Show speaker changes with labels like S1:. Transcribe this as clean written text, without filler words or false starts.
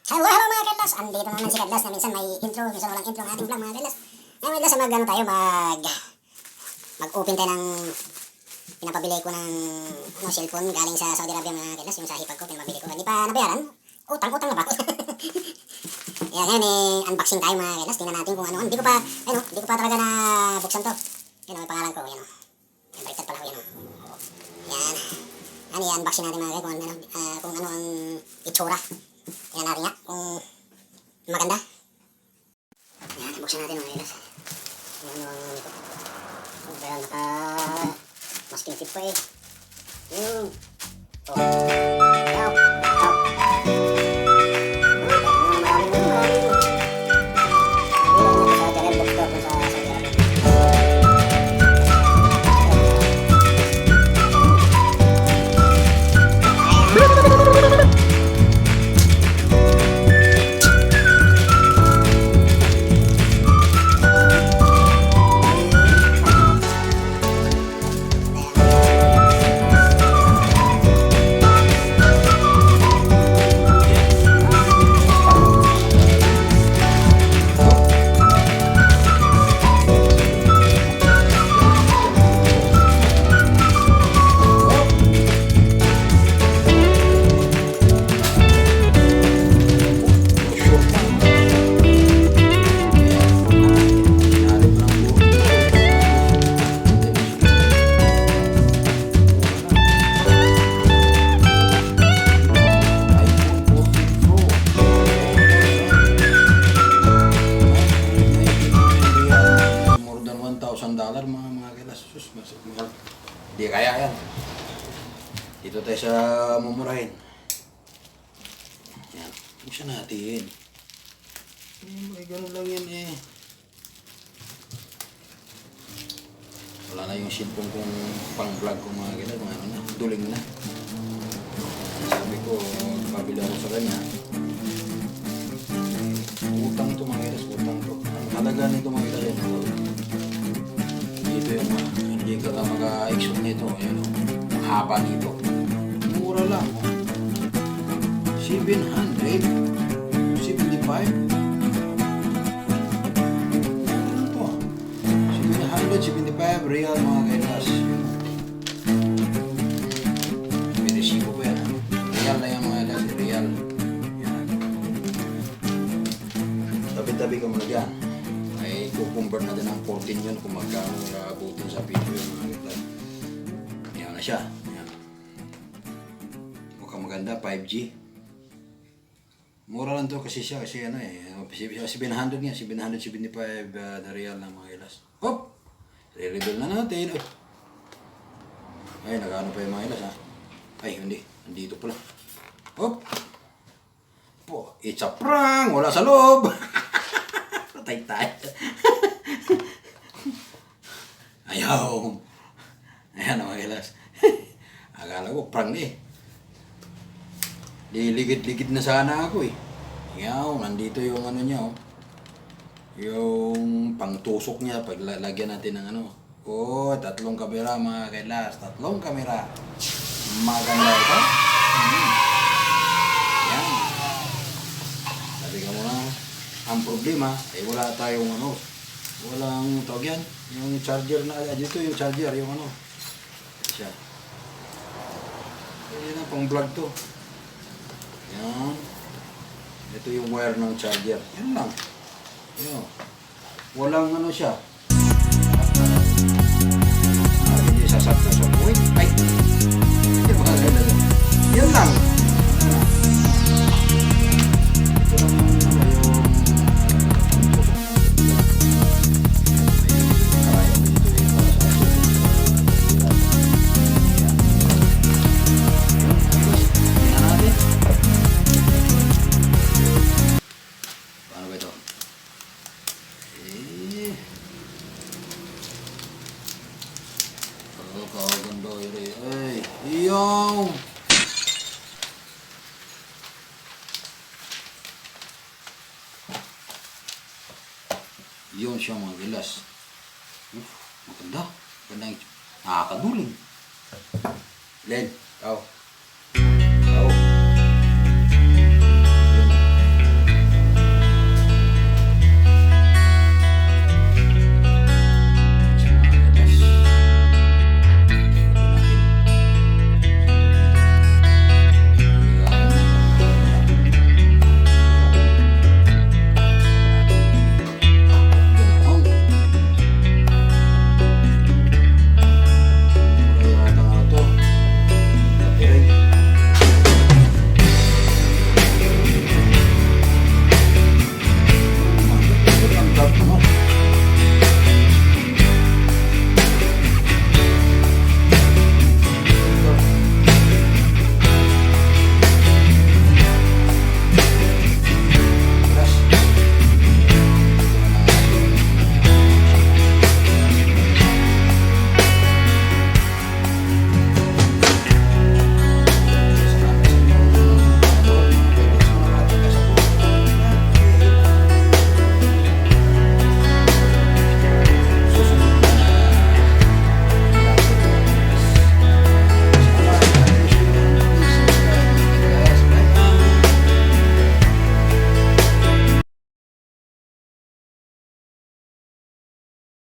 S1: Hello, hello mga kadlas! Andito naman si kadlas na minsan may intro, minsan walang intro ng ating vlog mga kadlas. Ngayon kadlas, mag-open tayo ng pinapabili ko ng cellphone galing sa Saudi Arabia mga kadlas. Yung sa hipag ko, pinapabili ko. Hindi pa nabayaran. Utang na ba? Yan, ngayon unboxing tayo mga kadlas. Tingnan natin kung ano. Hindi ko pa talaga na buksan to. Yan may pangalan ko. Yan o. Yan, baliktad pala ko yan o. Yan. Ano yan, unboxing natin mga kadlas kung ano ang itsura. Tingnan natin nga kung maganda. Yan, ibuksan natin mga kadlas. Yan ang nito. Pero masking tip pa eh. Yung
S2: $1,000 mga kilas. Sus, masuk mahal. Di kaya yan. Dito tayo sa mumurahin. Yan. Buksan natin. May ganun lang yan eh. Wala na yung cellphone kong pang-vlog ko mga kilas. Mga ano na, duling na. Sabi ko, pabili ako sa kanya. Utang ito mga kilas, utang ito. Ang halaga nito mga kilas yan. Ito yung hindi ka maka-exot nito. Ayan o. Ang haba nito. Mura lang. 775. Ano to? 775 real mga kailas. May resibo pa yan. Real na yan mga kailas. Real. Yan. Tabi-tabi ka muna dyan. Kukumbar na din ang 14 yun kung magkano abutin sa video yung mga kitlag. Yan na siya. Yan. Mukhang maganda, 5G. Mura lang to kasi siya, kasi ano eh. 700 nga, 775 na real ng mga ilas. Hop! Re-reveal na natin. Ay, nagano pa yung mga ilas ha. Ay, hindi. Nandito pala. Hop! Po, it's a prank! Wala sa loob! Tay-tay. Ayaw. Ayan ang mga kilas. Akala ko prank eh. Liligid-ligid na sana ako eh. Ayaw, nandito yung ano niya oh. Yung pangtusok niya pag lagyan natin ng ano. Oh, 3 kamera mga kilas. 3 kamera. Maganda ito. Yan. Sabi ka muna. Ang problema ay wala tayong ano, walang tawag yan, yung charger na, dito yung charger, yung ano, siya. Yan ang pang vlog to. Yan. Ito yung wire ng charger. Yan lang. Yan. Walang ano siya. Hindi sasakto sa buhay. Ay! Yan lang. Ito lang yung yung yun siya mga gilas. Maganda. Maganda yung nakakaduling. Len, tao.